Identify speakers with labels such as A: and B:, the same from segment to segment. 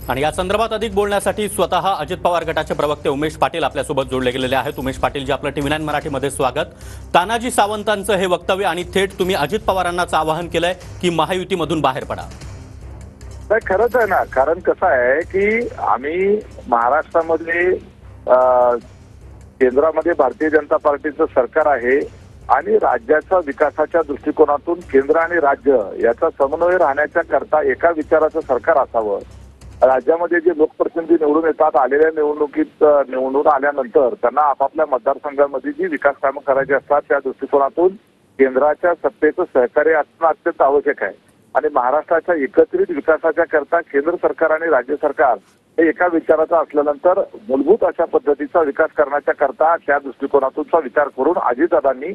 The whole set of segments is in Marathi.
A: आणि या संदर्भात अधिक बोलण्यासाठी स्वतः अजित पवार गटाचे प्रवक्ते उमेश पाटील आपल्यासोबत जोडले गेलेले आहेत। उमेश पाटील जी, आपलं TV9 मराठीमध्ये स्वागत। तानाजी सावंतांचं हे वक्तव्य आणि थेट तुम्ही अजित पवारांनाच आवाहन केलंय की महायुतीमधून बाहेर पडा।
B: खरंच आहे ना, कारण कसं आहे की आम्ही महाराष्ट्रामध्ये केंद्रामध्ये भारतीय जनता पार्टीचं सरकार आहे आणि राज्याच्या विकासाच्या दृष्टिकोनातून केंद्र आणि राज्य याचा समन्वय राहण्याच्या करता एका विचाराचं सरकार असावं। राज्यामध्ये जे लोकप्रतिनिधी निवडून येतात, आलेल्या निवडणुकीत निवडून आल्यानंतर त्यांना आपापल्या मतदारसंघामध्ये जी विकास कामं करायची असतात त्या दृष्टिकोनातून केंद्राच्या सत्तेचं सहकार्य असणं अत्यंत आवश्यक आहे। आणि महाराष्ट्राच्या एकत्रित विकासाच्या करता केंद्र सरकार आणि राज्य सरकार हे एका विचाराचं असल्यानंतर मूलभूत अशा पद्धतीचा विकास करण्याच्या करता त्या दृष्टिकोनातूनचा विचार करून अजितदादांनी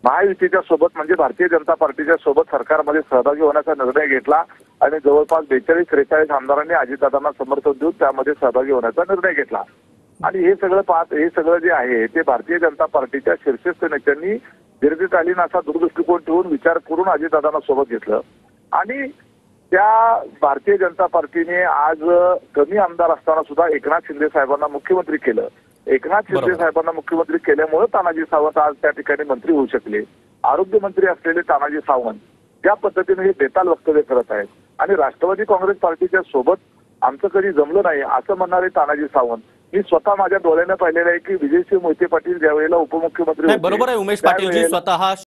B: महायुतीच्या सोबत म्हणजे भारतीय जनता पार्टीच्या सोबत सरकारमध्ये सहभागी होण्याचा निर्णय घेतला आणि जवळपास 42-43 आमदारांनी अजितदादांना समर्थन देऊन त्यामध्ये सहभागी होण्याचा निर्णय घेतला। आणि हे सगळं जे आहे ते भारतीय जनता पार्टीच्या शीर्षस्थ नेत्यांनी दीर्घकालीन असा दूरदृष्टिकोन ठेवून विचार करून अजितदादांना सोबत घेतलं। आणि त्या भारतीय जनता पार्टीने आज कमी आमदार असताना सुद्धा एकनाथ शिंदे साहेबांना मुख्यमंत्री केलं। एकनाथ शिंदे साहेबांना मुख्यमंत्री केल्यामुळे तानाजी सावंत आज त्या ठिकाणी मंत्री होऊ शकले। आरोग्यमंत्री असलेले तानाजी सावंत त्या पद्धतीने हे बेताल वक्तव्य करत आहेत आणि राष्ट्रवादी काँग्रेस पार्टीच्या सोबत आमचं कधी जमलं नाही असं म्हणणारे तानाजी सावंत मी स्वतः माझ्या डोळ्याने पाहिलेलं आहे की विजयसिंह मोहिते पाटील ज्यावेळेला उपमुख्यमंत्री होते,
A: बरोबर आहे उमेश पाटील जी, स्वतः